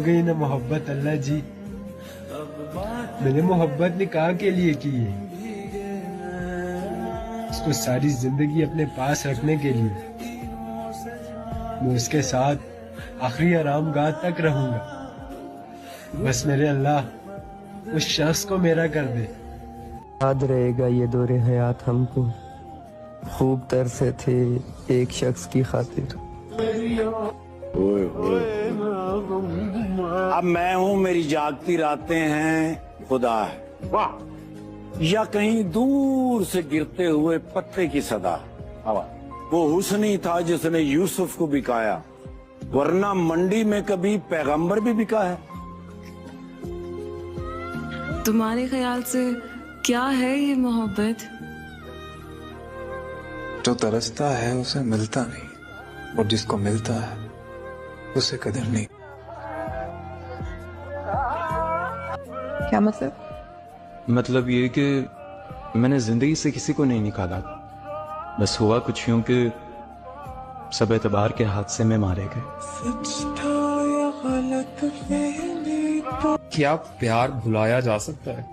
गई ना मोहब्बत अल्लाह जी। मैंने मोहब्बत निकाह के लिए की है, उसको सारी जिंदगी अपने पास रखने के लिए। मैं उसके साथ आखिरी आरामगाह तक रहूंगा। बस मेरे अल्लाह उस शख्स को मेरा कर दे। याद रहेगा ये दौरे हयात हमको, खूब तरसे थे एक शख्स की खातिर। अब मैं हूँ, मेरी जागती रातें हैं, खुदा है, वाह। या कहीं दूर से गिरते हुए पत्ते की सदा। वो हुस्न था जिसने यूसुफ को बिकाया, वरना मंडी में कभी पैगंबर भी बिका है। तुम्हारे ख्याल से क्या है ये मोहब्बत? जो तरसता है उसे मिलता नहीं, और जिसको मिलता है उसे कदर नहीं। क्या मतलब? मतलब ये कि मैंने जिंदगी से किसी को नहीं निकाला, बस हुआ कुछ यूं कि सब एतबार के हादसे में मारे गए। क्या प्यार भुलाया जा सकता है?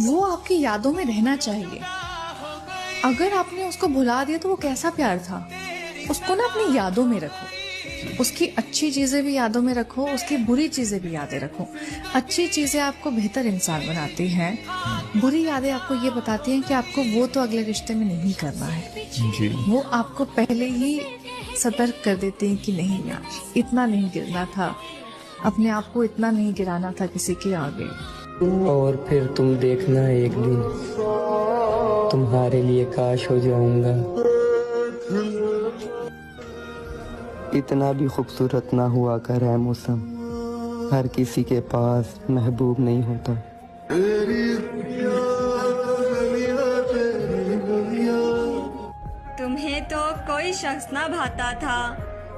वो आपकी यादों में रहना चाहिए। अगर आपने उसको भुला दिया तो वो कैसा प्यार था? उसको ना अपनी यादों में रखो, उसकी अच्छी चीजें भी यादों में रखो, उसकी बुरी चीजें भी यादें रखो। अच्छी चीजें आपको बेहतर इंसान बनाती हैं, बुरी यादें आपको ये बताती हैं कि आपको वो तो अगले रिश्ते में नहीं करना है जी। वो आपको पहले ही सतर्क कर देती हैं कि नहीं यार, इतना नहीं गिरना था, अपने आप को इतना नहीं गिराना था किसी के आगे। और फिर तुम देखना एक दिन तुम्हारे लिए काश हो जाऊंगा। इतना भी खूबसूरत ना हुआ कर है मौसम, हर किसी के पास महबूब नहीं होता। तुम्हें तो कोई शख्स ना भाता था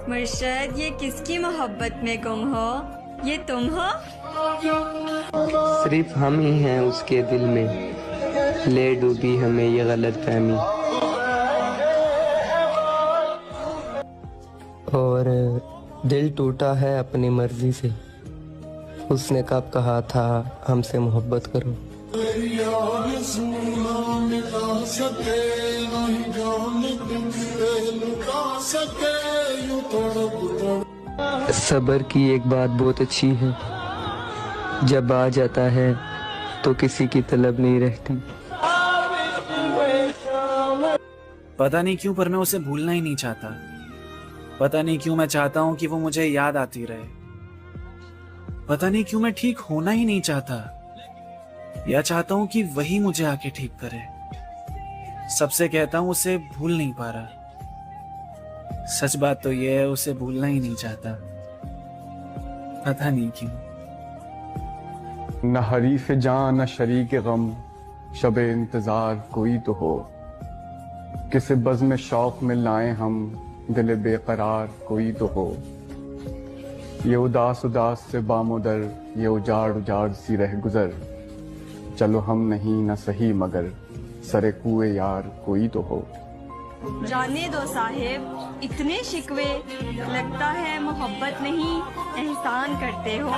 मुर्शद, ये किसकी मोहब्बत में गुम हो? ये तुम हो? सिर्फ हम ही हैं उसके दिल में, ले डूबी हमें ये गलत फहमी। और दिल टूटा है अपनी मर्जी से, उसने कब कहा था हमसे मोहब्बत करो। सब्र की एक बात बहुत अच्छी है, जब आ जाता है तो किसी की तलब नहीं रहती। पता नहीं क्यों पर मैं उसे भूलना ही नहीं चाहता। पता नहीं क्यों मैं चाहता हूं कि वो मुझे याद आती रहे। पता नहीं क्यों मैं ठीक होना ही नहीं चाहता, या चाहता हूं कि वही मुझे आके ठीक करे। सबसे कहता हूं उसे भूल नहीं पा रहा। सच बात तो ये है, उसे भूलना ही नहीं चाहता, पता नहीं क्यों। न हरीफ जान न शरीक गम, शबे इंतजार कोई तो हो। किसे बज़्म शौक में लाए हम, दिल बेकरार कोई तो हो। ये उदास उदास से बामुदर, ये उजाड़ उजाड़ सी रह गुजर। चलो हम नहीं न सही मगर, सरे कुए यार कोई तो हो। जाने दो साहिब इतने शिकवे, लगता है मोहब्बत नहीं एहसान करते हो।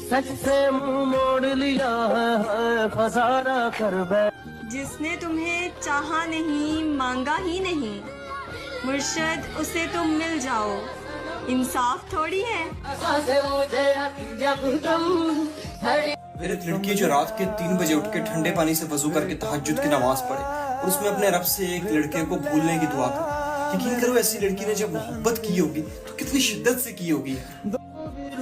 सच से मुंह मोड़ लिया है खसारा कर बै। जिसने तुम्हें चाहा नहीं मांगा ही नहीं, मुर्शद उसे तुम मिल जाओ, इंसाफ थोड़ी है। मेरे लड़की जो रात के 3 बजे उठ के ठंडे पानी से वजू करके तहज्जुद की नमाज पढ़े और उसमें अपने रब से एक लड़के को भूलने की दुआ करे। यकीन करो ऐसी लड़की ने जब मोहब्बत की होगी तो कितनी शिद्दत से की होगी।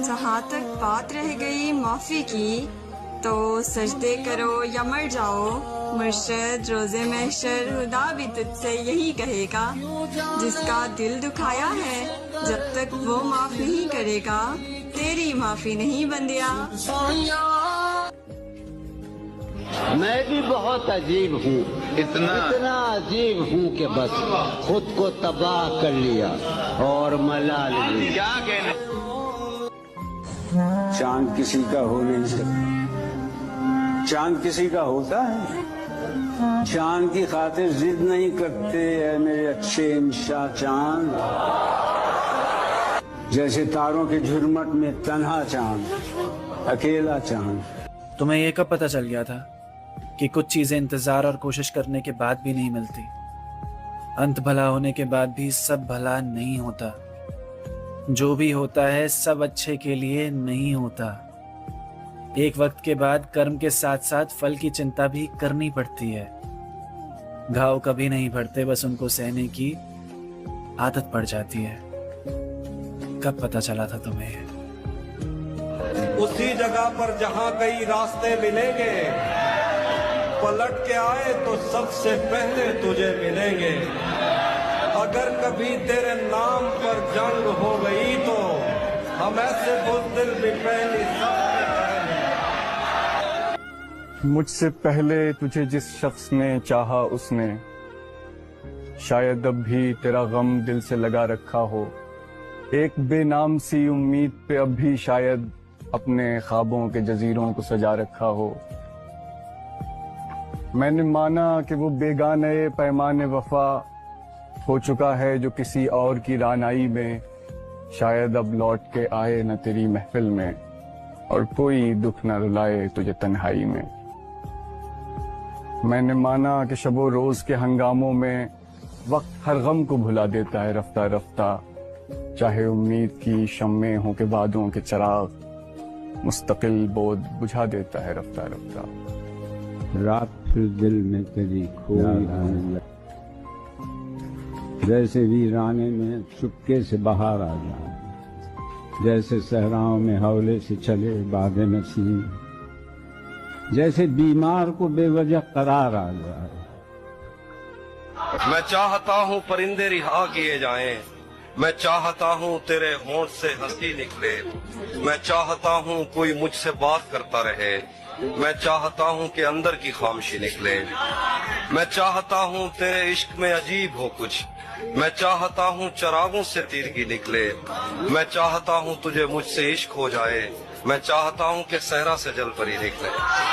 जहाँ तक बात रह गई माफी की, तो सजदे करो या मर जाओ। मुर्शद रोजे महशर खुदा भी तुझसे यही कहेगा। जिसका दिल दुखाया है, जब तक वो माफ नहीं करेगा, तेरी माफी नहीं बंदिया। मैं भी बहुत अजीब हूँ, इतना अजीब हूँ कि बस खुद को तबाह कर लिया और मलाल ली। क्या कहना? चांद किसी का हो नहीं सकता, चांद किसी का होता है। चांद की खातिर जिद नहीं करते है मेरे अच्छे इंशा चांद। जैसे तारों के झुरमट में तन्हा चांद, अकेला चांद। तुम्हें ये कब पता चल गया था कि कुछ चीजें इंतजार और कोशिश करने के बाद भी नहीं मिलती? अंत भला होने के बाद भी सब भला नहीं होता। जो भी होता है सब अच्छे के लिए नहीं होता। एक वक्त के बाद कर्म के साथ साथ फल की चिंता भी करनी पड़ती है। घाव कभी नहीं भरते, बस उनको सहने की आदत पड़ जाती है। कब पता चला था तुम्हें? उसी जगह पर जहां कई रास्ते मिलेंगे, पलट के आए तो सबसे पहले तुझे मिलेंगे। अगर कभी तेरे नाम पर जंग हो गई तो हम ऐसे बुज़दिल भी पहली मुझसे पहले तुझे जिस शख्स ने चाहा उसने शायद अब भी तेरा गम दिल से लगा रखा हो। एक बेनाम सी उम्मीद पे अब भी शायद अपने ख्वाबों के जजीरों को सजा रखा हो। मैंने माना कि वो बेगाने पैमाने वफा हो चुका है जो किसी और की रानाई में शायद अब लौट के आए न तेरी महफिल में, और कोई दुख न रुलाए तुझे तन्हाई में। मैंने माना कि शबो रोज के हंगामों में वक्त हर गम को भुला देता है रफ्ता रफ्ता, चाहे उम्मीद की शम्में हो के वादों के चिराग मुस्तकिल बोध बुझा देता है रफ्ता रफ्ता। रात फिर दिल में तेरी खोई जैसे वीराने में चुपके से बाहर आ जाए, जैसे सहराओं में हौले से चले बादे नसीम, जैसे बीमार को बेवजह करार आ जाए। मैं चाहता हूँ परिंदे रिहा किए जाएं, मैं चाहता हूँ तेरे होंठ से हंसी निकले, मैं चाहता हूँ कोई मुझसे बात करता रहे, मैं चाहता हूँ कि अंदर की खामोशी निकले, मैं चाहता हूँ तेरे इश्क में अजीब हो कुछ, मैं चाहता हूँ चरागों से तीरगी निकले, मैं चाहता हूँ तुझे मुझसे इश्क हो जाए, मैं चाहता हूँ कि सहरा से जल परी निकले।